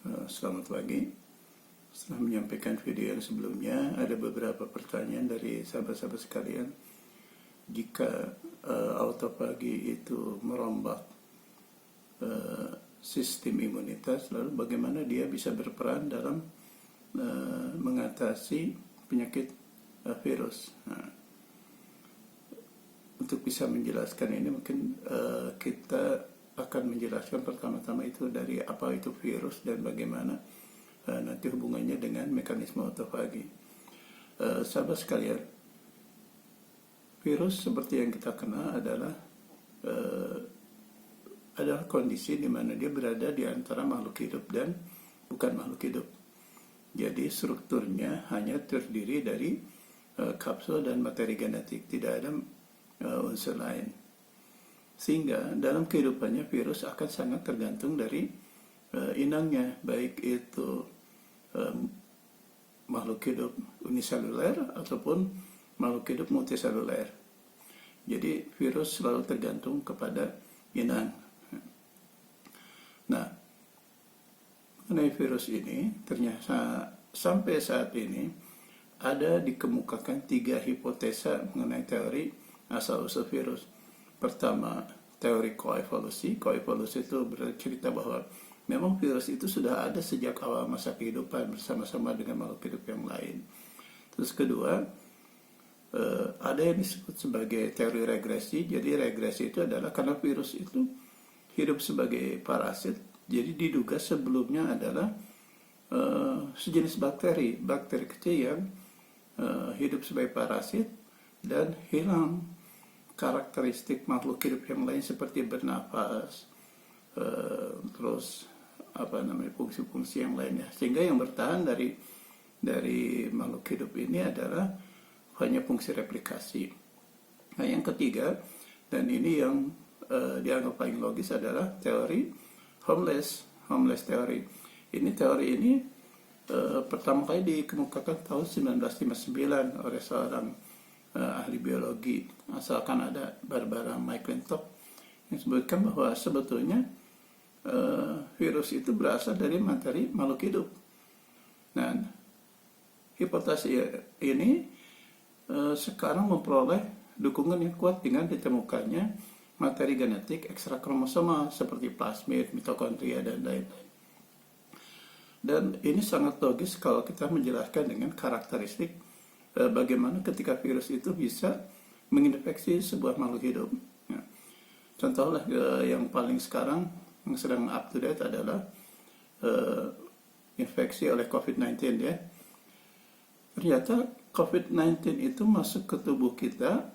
Selamat pagi. Setelah menyampaikan video yang sebelumnya, ada beberapa pertanyaan dari sahabat-sahabat sekalian. Jika autofagi itu merombak sistem imunitas, lalu bagaimana dia bisa berperan dalam mengatasi penyakit virus? Untuk bisa menjelaskan ini, mungkin kita akan menjelaskan pertama-tama itu dari apa itu virus dan bagaimana nanti hubungannya dengan mekanisme autofagi. Sahabat sekalian, virus seperti yang kita kenal adalah kondisi di mana dia berada di antara makhluk hidup dan bukan makhluk hidup. Jadi strukturnya hanya terdiri dari kapsul dan materi genetik, tidak ada unsur lain. Sehingga dalam kehidupannya virus akan sangat tergantung dari inangnya, baik itu makhluk hidup uniseluler ataupun makhluk hidup multiseluler. Jadi virus selalu tergantung kepada inang. Nah, mengenai virus ini, ternyata sampai saat ini ada dikemukakan 3 hipotesa mengenai teori asal-usul virus. Pertama, teori koevolusi. Koevolusi itu bercerita bahwa memang virus itu sudah ada sejak awal masa kehidupan bersama-sama dengan makhluk hidup yang lain. Terus kedua, ada yang disebut sebagai teori regresi. Jadi regresi itu adalah karena virus itu hidup sebagai parasit, jadi diduga sebelumnya adalah sejenis bakteri kecil yang hidup sebagai parasit dan hilang karakteristik makhluk hidup yang lain seperti bernafas, terus fungsi-fungsi yang lainnya, sehingga yang bertahan dari makhluk hidup ini adalah hanya fungsi replikasi. Nah, yang ketiga, dan ini yang dianggap paling logis, adalah teori homeless teori. Teori ini pertama kali dikemukakan tahun 1959 oleh seorang ahli biologi asal Kanada, Barbara McClintock, yang sebutkan bahwa sebetulnya virus itu berasal dari materi makhluk hidup. Nah, hipotesis ini sekarang memperoleh dukungan yang kuat dengan ditemukannya materi genetik ekstra kromosomal seperti plasmid, mitokondria, dan lain-lain. Dan ini sangat logis kalau kita menjelaskan dengan karakteristik bagaimana ketika virus itu bisa menginfeksi sebuah makhluk hidup. Ya. Contohnya yang paling sekarang yang sedang up to date adalah infeksi oleh COVID-19 ya. Ternyata COVID-19 itu masuk ke tubuh kita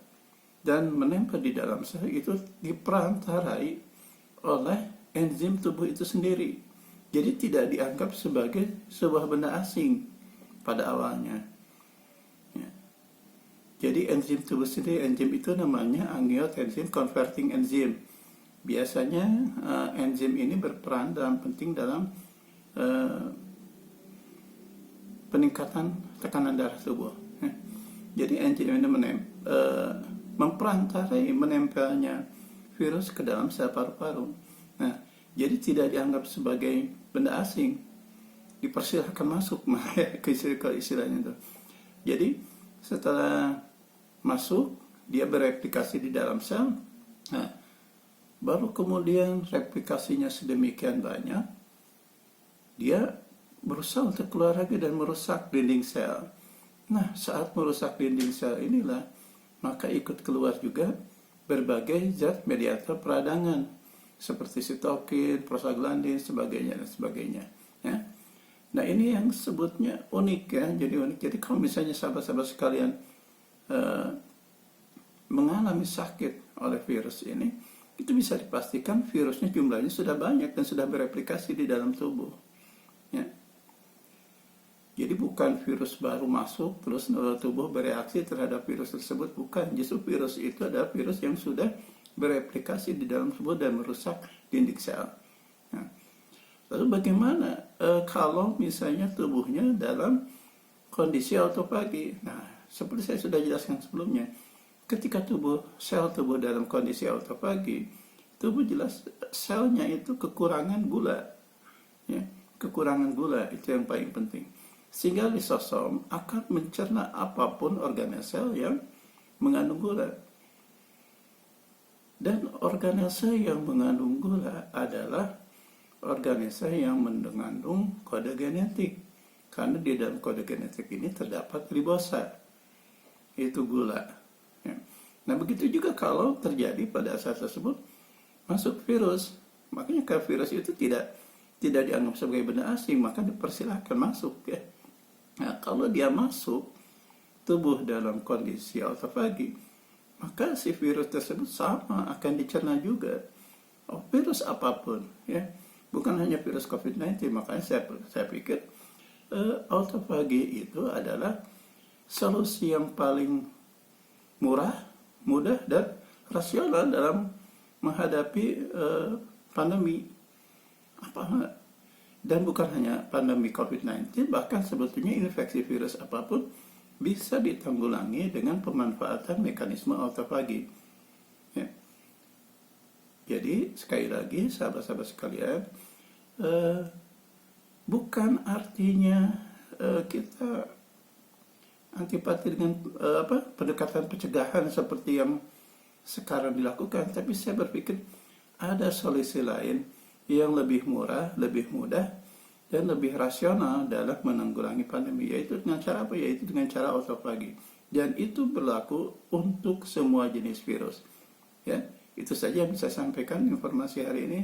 dan menempel di dalam sel, itu diperantarai oleh enzim tubuh itu sendiri. Jadi tidak dianggap sebagai sebuah benda asing pada awalnya. Jadi enzim tubuh sendiri, enzim itu namanya angiotensin converting enzyme. Biasanya enzim ini berperan penting dalam peningkatan tekanan darah tubuh. Jadi enzim ini memperantarai menempelnya virus ke dalam sel paru-paru. Nah, jadi tidak dianggap sebagai benda asing, dipersilahkan masuk, ke istilahnya itu. Jadi setelah masuk, dia bereplikasi di dalam sel. Nah, baru kemudian replikasinya sedemikian banyak, dia berusaha untuk keluar lagi dan merusak dinding sel. Nah, saat merusak dinding sel inilah, maka ikut keluar juga berbagai zat mediator peradangan seperti sitokin, prostaglandin, sebagainya dan sebagainya. Ya. Nah, ini yang sebutnya unik ya, jadi unik. Jadi kalau misalnya sahabat-sahabat sekalian mengalami sakit oleh virus ini, itu bisa dipastikan virusnya jumlahnya sudah banyak dan sudah bereplikasi di dalam tubuh. Ya. Jadi bukan virus baru masuk terus tubuh bereaksi terhadap virus tersebut, bukan. Justru virus itu adalah virus yang sudah bereplikasi di dalam tubuh dan merusak dinding sel. Nah, lalu bagaimana kalau misalnya tubuhnya dalam kondisi autofagi? Nah, seperti saya sudah jelaskan sebelumnya, ketika sel tubuh dalam kondisi autofagi, tubuh jelas selnya itu kekurangan gula. Ya. kekurangan gula, itu yang paling penting. Sehingga lisosom akan mencerna apapun organel sel yang mengandung gula. Dan organel sel yang mengandung gula adalah organel sel yang mengandung kode genetik. Karena di dalam kode genetik ini terdapat ribosa, yaitu gula. Ya. Nah, begitu juga kalau terjadi pada saat tersebut masuk virus. Makanya kalau virus itu tidak dianggap sebagai benda asing, maka dipersilahkan masuk. Ya. Nah, kalau dia masuk tubuh dalam kondisi autofagi, maka si virus tersebut sama akan dicerna juga. Oh, virus apapun, ya, bukan hanya virus COVID-19. Makanya saya pikir autofagi itu adalah solusi yang paling murah, mudah, dan rasional dalam menghadapi pandemi. Dan bukan hanya pandemi COVID-19, bahkan sebetulnya infeksi virus apapun bisa ditanggulangi dengan pemanfaatan mekanisme autofagi. Ya. Jadi sekali lagi sahabat-sahabat sekalian, bukan artinya kita antipati dengan pendekatan pencegahan seperti yang sekarang dilakukan, tapi saya berpikir ada solusi lain yang lebih murah, lebih mudah, dan lebih rasional dalam menanggulangi pandemi, yaitu dengan cara apa? Yaitu dengan cara autofagi. Dan itu berlaku untuk semua jenis virus. Ya, itu saja yang bisa saya sampaikan informasi hari ini.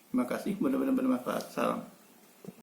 Terima kasih, mudah-mudahan bermanfaat. Salam.